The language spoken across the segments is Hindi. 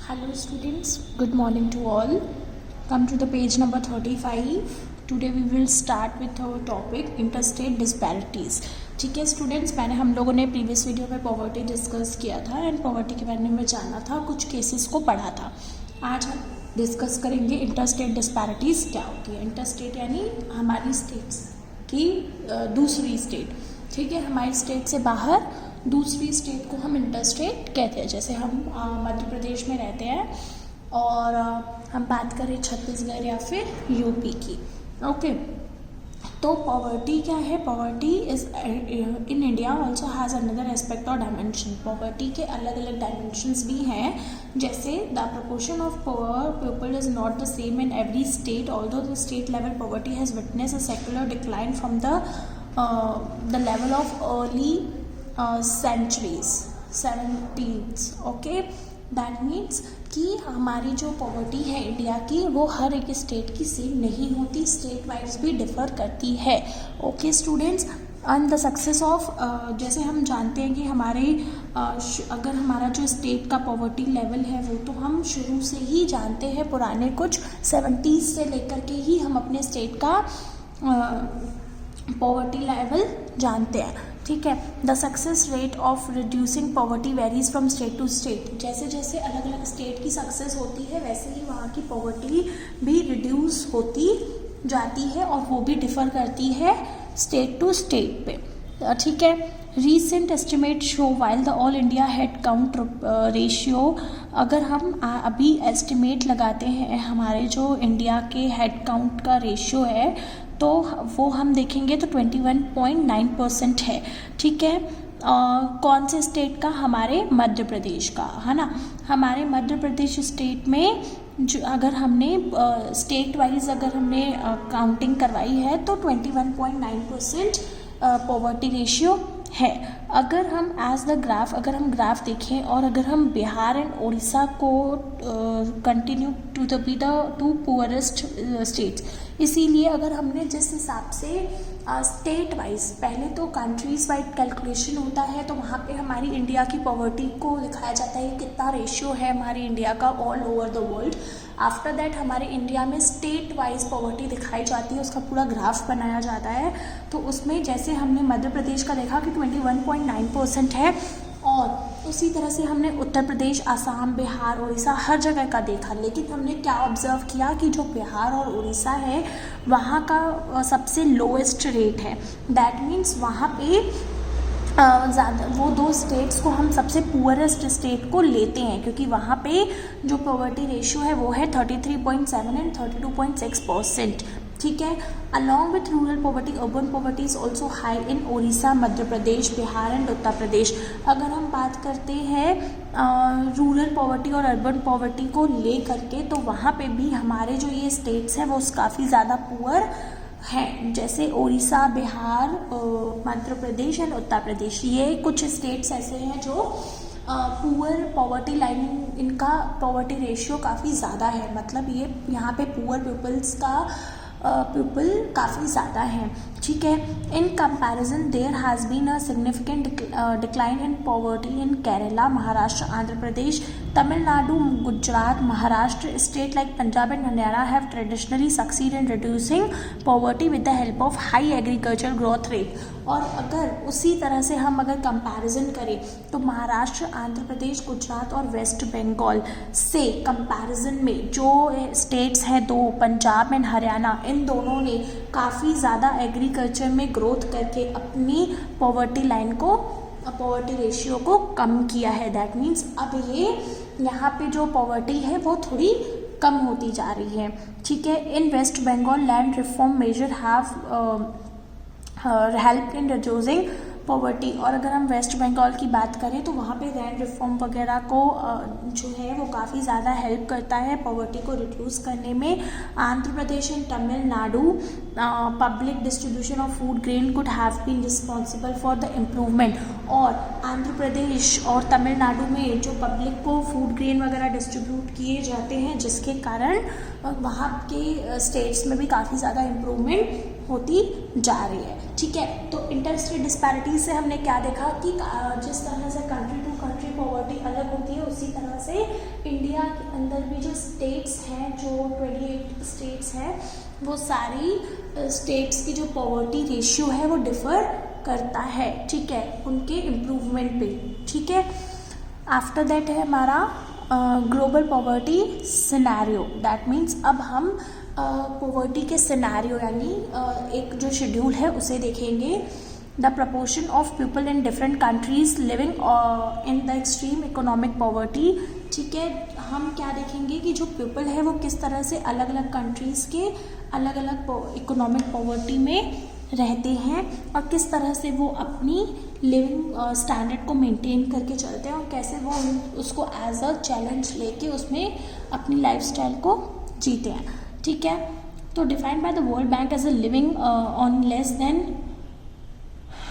Hello students, good morning to all. Come to the page number 35. Today we will start with our topic interstate disparities. ठीक है स्टूडेंट्स, हम लोगों ने प्रीवियस वीडियो में पॉवर्टी डिस्कस किया था एंड पॉवर्टी के बारे में जाना था, कुछ केसेस को पढ़ा था. आज हम डिस्कस करेंगे इंटरस्टेट डिस्पैरिटीज़ क्या होती है. इंटरस्टेट यानी हमारी स्टेट्स की दूसरी स्टेट, ठीक है, हमारी स्टेट से बाहर दूसरी स्टेट को हम इंटरस्टेट कहते हैं. जैसे हम मध्य प्रदेश में रहते हैं और हम बात करें छत्तीसगढ़ या फिर यूपी की. ओके, तो पॉवर्टी क्या है? Poverty is in India also has another aspect और डायमेंशन. पॉवर्टी के अलग अलग डायमेंशंस भी हैं. जैसे the proportion of poor people is not the same in every state. Although the state level poverty has witness a secular decline from the level of early centuries 70s. Okay, that means कि हमारी जो पॉवर्टी है इंडिया की वो हर एक स्टेट की सेम नहीं होती, स्टेट वाइज भी डिफर करती है. Okay students, and the success of जैसे हम जानते हैं कि हमारे अगर हमारा जो स्टेट का पॉवर्टी लेवल है वो तो हम शुरू से ही जानते हैं, पुराने कुछ 70s से लेकर के ही हम अपने स्टेट का पॉवर्टी लेवल जानते हैं. ठीक है, the success rate of reducing poverty varies from state to state. जैसे जैसे अलग अलग स्टेट की सक्सेस होती है वैसे ही वहाँ की पॉवर्टी भी रिड्यूस होती जाती है और वो भी डिफर करती है स्टेट टू स्टेट पे. ठीक है, recent estimate show while the all India head count ratio. अगर हम अभी एस्टिमेट लगाते हैं हमारे जो इंडिया के हेड काउंट का रेशियो है तो वो हम देखेंगे तो 21.9% है. ठीक है, कौन से स्टेट का? हमारे मध्य प्रदेश का, है ना. हमारे मध्य प्रदेश स्टेट में जो अगर हमने स्टेट वाइज अगर हमने काउंटिंग करवाई है तो 21.9% पॉवर्टी रेशियो है. अगर हम एज द ग्राफ अगर हम ग्राफ देखें और अगर हम बिहार एंड उड़ीसा को continue to be the two poorest states, इसीलिए अगर हमने जिस हिसाब से स्टेट वाइज पहले तो कंट्रीज वाइज कैलकुलेशन होता है तो वहाँ पे हमारी इंडिया की पॉवर्टी को दिखाया जाता है कितना रेशियो है हमारी इंडिया का all over the world. After that हमारे इंडिया में स्टेट वाइज पॉवर्टी दिखाई जाती है, उसका पूरा ग्राफ बनाया जाता है. तो उसमें जैसे हमने मध्य प्रदेश का देखा कि 21.9% है और उसी तरह से हमने उत्तर प्रदेश, आसाम, बिहार, उड़ीसा हर जगह का देखा. लेकिन हमने क्या ऑब्जर्व किया कि जो बिहार और उड़ीसा है वहाँ का सबसे लोएस्ट रेट है. दैट मीन्स वहाँ पे ज़्यादा वो दो स्टेट्स को हम सबसे पुअरेस्ट स्टेट को लेते हैं क्योंकि वहाँ पे जो पॉवर्टी रेशियो है वो है 33.7 एंड 32.6%. ठीक है, along with rural poverty urban poverty is also high in Orissa, Madhya Pradesh, Bihar and Uttar Pradesh. अगर हम बात करते हैं रूरल पॉवर्टी और अर्बन पॉवर्टी को ले करके तो वहाँ पे भी हमारे जो ये स्टेट्स हैं वो काफ़ी ज़्यादा पुअर हैं. जैसे उड़ीसा, बिहार, मध्य प्रदेश एंड उत्तर प्रदेश, ये कुछ स्टेट्स ऐसे हैं जो पुअर पॉवर्टी लाइन, इनका पॉवर्टी रेशियो काफ़ी ज़्यादा है. मतलब ये यहाँ पे पुअर पीपल्स का पीपल काफ़ी ज़्यादा हैं. ठीक है, in comparison there has been a significant decline in poverty in Kerala, Maharashtra, Andhra Pradesh, Tamil Nadu, Gujarat, Maharashtra. State like Punjab and Haryana have traditionally succeed in reducing poverty with the help of high agriculture growth rate. और अगर उसी तरह से हम अगर कंपैरिजन करें तो महाराष्ट्र, आंध्र प्रदेश, गुजरात और वेस्ट बंगाल से कंपैरिजन में जो स्टेट्स हैं दो, पंजाब एंड हरियाणा, इन दोनों ने काफ़ी ज़्यादा एग्रीकल्चर में ग्रोथ करके अपनी पॉवर्टी लाइन को, पॉवर्टी रेशियो को कम किया है. दैट मीन्स अब ये यहाँ पे जो पॉवर्टी है वो थोड़ी कम होती जा रही है. ठीक है, in West Bengal land reform measure have help in reducing poverty. और अगर हम वेस्ट बंगाल की बात करें तो वहाँ पे लैंड रिफॉर्म वगैरह को जो है वो काफ़ी ज़्यादा हेल्प करता है पॉवर्टी को रिड्यूस करने में. Andhra Pradesh and Tamil Nadu public distribution of food grain could have been responsible for the improvement. और आंध्र प्रदेश और तमिलनाडु में जो पब्लिक को फूड ग्रेन वगैरह डिस्ट्रीब्यूट किए जाते हैं जिसके कारण वहाँ के स्टेट्स में भी काफ़ी ज़्यादा इम्प्रूवमेंट होती जा रही है. ठीक है, तो इंटरस्टेट डिस्पैरिटीज से हमने क्या देखा कि जिस तरह से कंट्री टू कंट्री पॉवर्टी अलग होती है, उसी तरह से इंडिया के अंदर भी जो स्टेट्स हैं, जो 28 स्टेट्स हैं, वो सारी स्टेट्स की जो पॉवर्टी रेशियो है वो डिफ़र करता है, ठीक है, उनके इम्प्रूवमेंट पे, ठीक है। आफ्टर दैट है हमारा global poverty scenario. That means अब हम पॉवर्टी के सिनेरियो यानी एक जो शेड्यूल है उसे देखेंगे। The proportion of people in different countries living in the extreme economic poverty, ठीक है। हम क्या देखेंगे कि जो पीपल है वो किस तरह से अलग अलग कंट्रीज़ के अलग अलग इकोनॉमिक पॉवर्टी में रहते हैं और किस तरह से वो अपनी लिविंग स्टैंडर्ड को मेंटेन करके चलते हैं और कैसे वो उसको एज अ चैलेंज लेके उसमें अपनी लाइफस्टाइल को जीते हैं, ठीक है। तो defined by the World Bank as a living on less than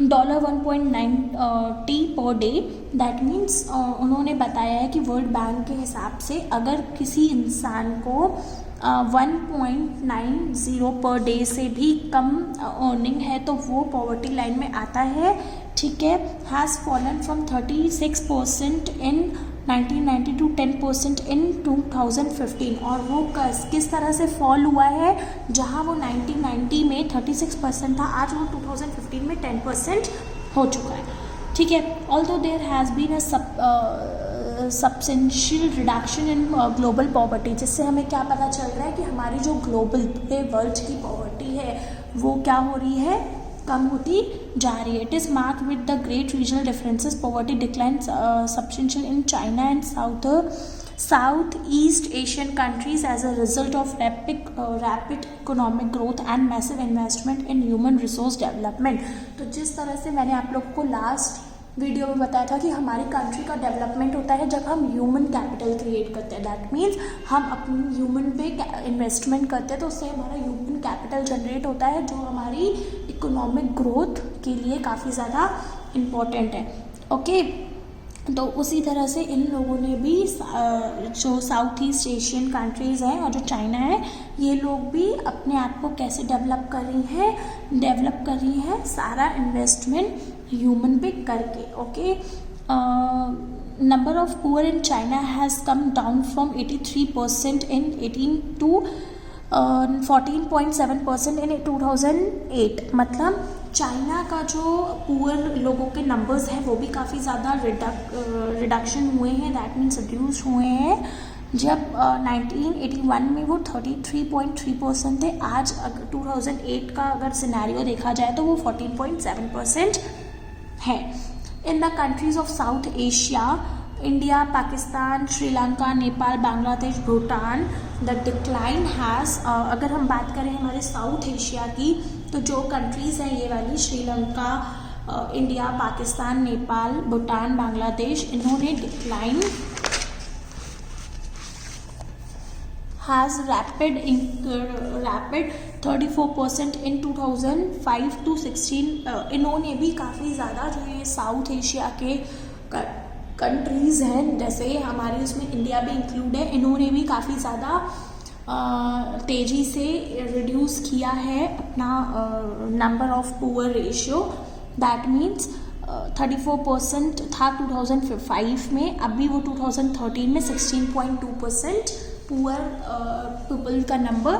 $1.9 per day. That means उन्होंने बताया है कि वर्ल्ड बैंक के हिसाब से अगर किसी इंसान को 1.90 पर डे से भी कम अर्निंग है तो वो पॉवर्टी लाइन में आता है, ठीक है। Has fallen from 36% in 1990 to 10% in 2015। और वो किस तरह से फॉल हुआ है, जहां वो 1990 में 36% था, आज वो 2015 में 10% हो चुका है, ठीक है। Although there has been a substantial reduction in global poverty, जिससे हमें क्या पता चल रहा है कि हमारी जो ग्लोबल पूरे वर्ल्ड की पॉवर्टी है वो क्या हो रही है, कम होती जा रही है। It is marked with the great regional differences, poverty decline substantial in China and South East Asian countries as a result of rapid economic growth and massive investment in human resource development. तो जिस तरह से मैंने आप लोगों को लास्ट वीडियो में बताया था कि हमारी कंट्री का डेवलपमेंट होता है जब हम ह्यूमन कैपिटल क्रिएट करते हैं। दैट मीन्स हम अपनी ह्यूमन पे इन्वेस्टमेंट करते हैं तो उससे हमारा ह्यूमन कैपिटल जनरेट होता है जो हमारी इकोनॉमिक ग्रोथ के लिए काफ़ी ज़्यादा इम्पोर्टेंट है, ओके। तो उसी तरह से इन लोगों ने भी जो साउथ ईस्ट एशियन कंट्रीज़ हैं और जो चाइना है, ये लोग भी अपने आप को कैसे डेवलप कर रही हैं सारा इन्वेस्टमेंट ह्यूमन पे करके, okay. Number of poor in China has come down from 83% in 18 to 14.7% in 2008। मतलब चाइना का जो पुअर लोगों के नंबर्स हैं वो भी काफ़ी ज़्यादा रिडक्शन हुए हैं, दैट मीन्स रिड्यूस हुए हैं। जब 1981 में वो 33.3% थे, आज 2008 का अगर सिनेरियो देखा जाए तो वो 14.7% है। In the countries of south Asia, India, Pakistan, Sri Lanka, Nepal, Bangladesh, Bhutan, the decline has, अगर हम बात करें हमारे साउथ एशिया की, तो जो कंट्रीज़ हैं ये वाली श्रीलंका, इंडिया, पाकिस्तान, नेपाल, भूटान, बांग्लादेश, इन्होंने decline has rapid 34% in 2005 to 16। इन्होंने भी काफ़ी ज़्यादा जो ये साउथ एशिया के कंट्रीज़ हैं, जैसे हमारी उसमें इंडिया भी इंक्लूड है, इन्होंने भी काफ़ी ज़्यादा तेज़ी से रिड्यूस किया है अपना number of poor ratio. That means 34% था 2005 में, अभी वो 2013 में 16.2% पुअर पीपल का नंबर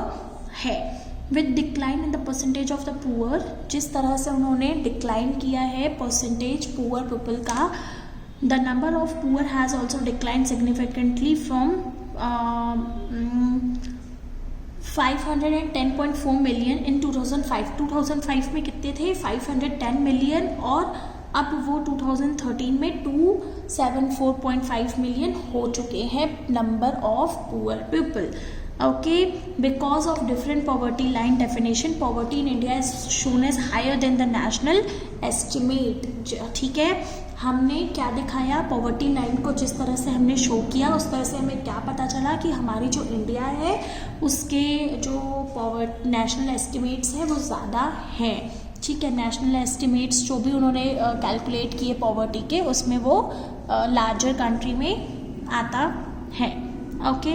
है। With decline in the percentage of the poor, जिस तरह से उन्होंने डिक्लाइन किया है परसेंटेज पुअर पीपल का, the number of poor has also decline significantly from 510.4 million in 2005। 2005 में कितने थे, 510 मिलियन, और अब वो 2013 में 274.5 मिलियन हो चुके हैं number of poor people, okay. Because of different poverty line definition, poverty in India is shown as higher than the national estimate, ठीक है। हमने क्या दिखाया, पॉवर्टी लाइन को जिस तरह से हमने शो किया उस तरह से हमें क्या पता चला कि हमारी जो इंडिया है उसके जो नेशनल एस्टिमेट्स हैं वो ज़्यादा हैं, ठीक है। नेशनल एस्टिमेट्स जो भी उन्होंने कैलकुलेट किए पॉवर्टी के, उसमें वो लार्जर कंट्री में आता है, ओके।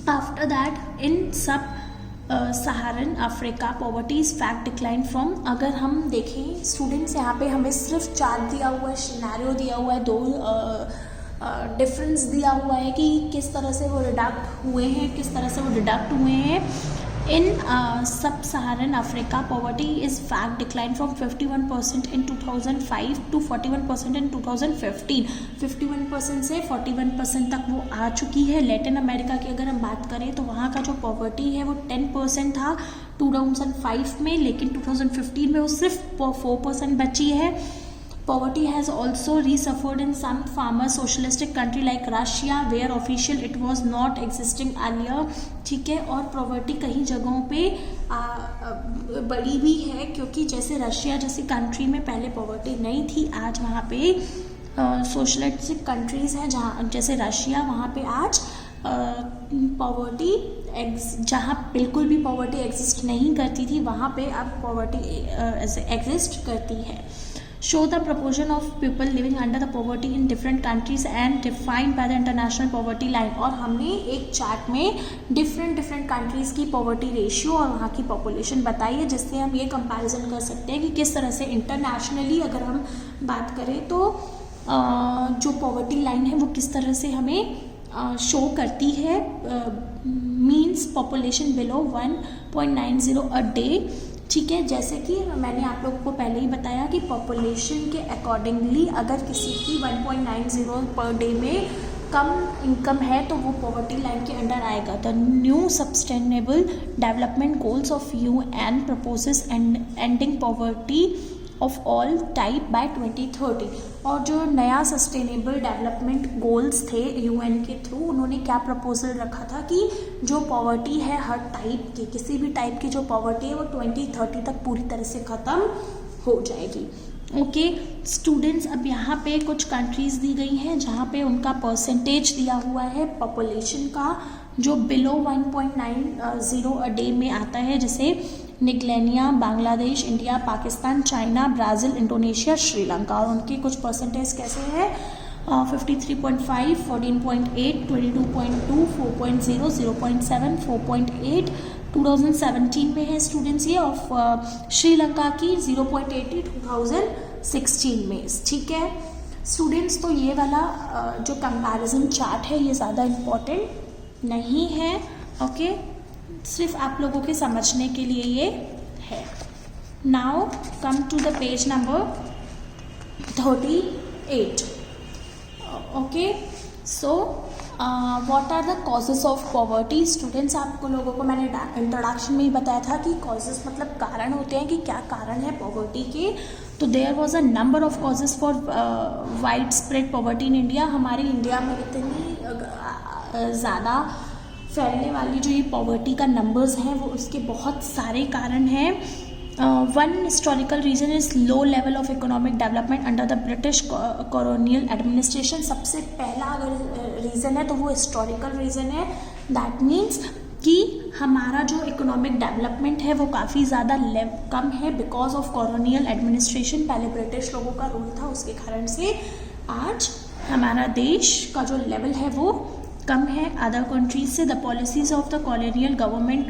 आफ्टर दैट इन सब सहारन Africa poverty is fact decline from, अगर हम देखें स्टूडेंट्स यहाँ पे हमें सिर्फ चार्ट दिया हुआ है, सिनेरियो दिया हुआ है, डिफरेंस दिया हुआ है कि किस तरह से वो रिडक्ट हुए हैं, किस तरह से वो डिडक्ट हुए हैं। In sub-Saharan Africa, poverty is fact declined from 51% in 2005 to 41% in 2015। 51% से 41% तक वो आ चुकी है। लैटिन अमेरिका की अगर हम बात करें तो वहाँ का जो पॉवर्टी है वो 10% था 2005 में, लेकिन 2015 में वो सिर्फ 4% बची है। Poverty has also re-suffered in some former socialistic country like Russia, where official it was not existing earlier। ठीक है, और पॉवर्टी कई जगहों पे बड़ी भी है, क्योंकि जैसे रशिया जैसी कंट्री में पहले पॉवर्टी नहीं थी, आज वहाँ पे सोशलिस्टिक कंट्रीज़ हैं जहाँ जैसे रशिया, वहाँ पे आज पॉवर्टी जहाँ बिल्कुल भी पॉवर्टी एग्जिस्ट नहीं करती थी, वहाँ पे अब पॉवर्टी एग्जिस्ट करती है। Show the proportion of people living under the poverty in different countries and defined by the international poverty line। और हमने एक चार्ट में डिफरेंट कंट्रीज़ की पॉवर्टी रेशियो और वहाँ की पॉपुलेशन बताई है, जिससे हम ये कंपैरिजन कर सकते हैं कि किस तरह से इंटरनेशनली अगर हम बात करें तो जो पॉवर्टी लाइन है वो किस तरह से हमें शो करती है। Means population below 1.90 a day. ठीक है, जैसे कि मैंने आप लोगों को पहले ही बताया कि पॉपुलेशन के अकॉर्डिंगली अगर किसी की 1.90 पर डे में कम इनकम है तो वो पॉवर्टी लाइन के अंडर आएगा। The new sustainable development goals of UN proposes ending poverty of all type by 2030। और जो नया सस्टेनेबल डेवलपमेंट गोल्स थे UN के थ्रू, उन्होंने क्या प्रपोजल रखा था कि जो पॉवर्टी है हर टाइप की, किसी भी टाइप की जो पॉवर्टी है वो 2030 तक पूरी तरह से ख़त्म हो जाएगी। ओके स्टूडेंट्स, अब यहाँ पे कुछ कंट्रीज़ दी गई हैं जहाँ पे उनका परसेंटेज दिया हुआ है पॉपुलेशन का जो बिलो 1.90 अ डे में आता है, जैसे निगलेनिया, Bangladesh, India, Pakistan, China, Brazil, Indonesia, Sri Lanka. और उनकी कुछ परसेंटेज कैसे है 53.5, 14.8, 22.2, 4.0, 0.7, 4.8 2017 में है स्टूडेंट्स ये, ऑफ श्रीलंका की 0.80 2016 में। ठीक है स्टूडेंट्स, तो ये वाला जो कंपैरिजन चार्ट है ये ज़्यादा इम्पोर्टेंट नहीं है। ओके, सिर्फ आप लोगों के समझने के लिए ये है। Now come to the page number 38। Okay, so what are the causes of poverty. Students, आपको लोगों को मैंने इंट्रोडक्शन में ही बताया था कि कॉजेस मतलब कारण होते हैं कि क्या कारण है पॉवर्टी के। तो there was a number of causes for widespread poverty in India. हमारे इंडिया में इतनी ज़्यादा फैलने वाली जो ये पॉवर्टी का नंबर्स हैं वो उसके बहुत सारे कारण हैं। One historical reason is low level of economic development under the British colonial administration. सबसे पहला अगर रीज़न है तो वो हिस्टोरिकल रीज़न है। दैट मीन्स कि हमारा जो इकोनॉमिक डेवलपमेंट है वो काफ़ी ज़्यादा कम है बिकॉज ऑफ कॉलोनियल एडमिनिस्ट्रेशन। पहले ब्रिटिश लोगों का रूल था, उसके कारण से आज हमारा देश का जो लेवल है वो कम है अदर कंट्रीज से। The policies of the colonial government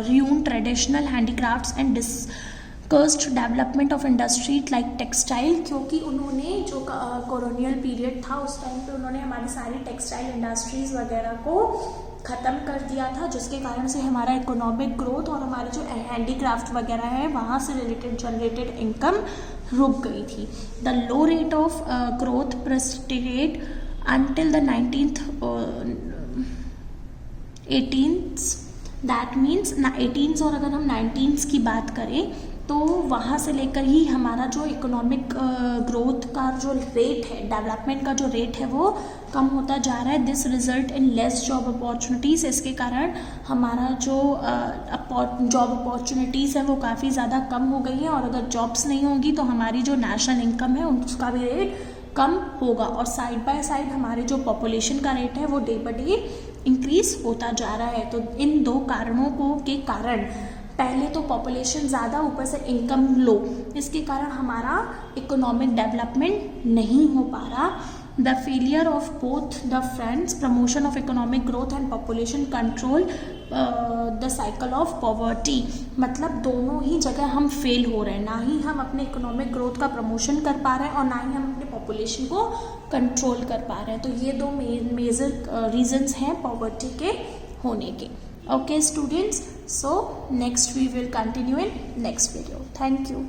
ruined traditional handicrafts and discussed development of industry like textile. क्योंकि उन्होंने जो कॉलोनियल पीरियड था उस टाइम पे उन्होंने हमारी सारी टेक्सटाइल इंडस्ट्रीज वगैरह को ख़त्म कर दिया था, जिसके कारण से हमारा इकोनॉमिक ग्रोथ और हमारे जो हैंडीक्राफ्ट वगैरह है वहाँ से रिलेटेड जनरेटेड इनकम रुक गई थी। The low rate of growth persisted until the 18th। That means 18th और अगर हम 19th की बात करें तो वहाँ से लेकर ही हमारा जो इकोनॉमिक ग्रोथ का जो रेट है, डेवलपमेंट का जो रेट है वो कम होता जा रहा है। This result in less job opportunities. इसके कारण हमारा जो जॉब अपॉर्चुनिटीज़ है वो काफ़ी ज़्यादा कम हो गई है, और अगर जॉब्स नहीं होंगी तो हमारी जो नेशनल इनकम है उसका भी रेट कम होगा। और साइड बाय साइड हमारे जो पॉपुलेशन का रेट है वो डे बाय डे इंक्रीज होता जा रहा है। तो इन दो कारणों के कारण, पहले तो पॉपुलेशन ज़्यादा, ऊपर से इनकम लो, इसके कारण हमारा इकोनॉमिक डेवलपमेंट नहीं हो पा रहा। The failure of both the fronts, promotion of economic growth and population control the cycle of poverty. मतलब दोनों ही जगह हम फेल हो रहे हैं, ना ही हम अपने इकोनॉमिक ग्रोथ का प्रमोशन कर पा रहे हैं और ना ही हम अपने पॉपुलेशन को कंट्रोल कर पा रहे हैं। तो ये दो मेजर रीजंस हैं पॉवर्टी के होने के। Okay students, so next we will continue in next video. Thank you.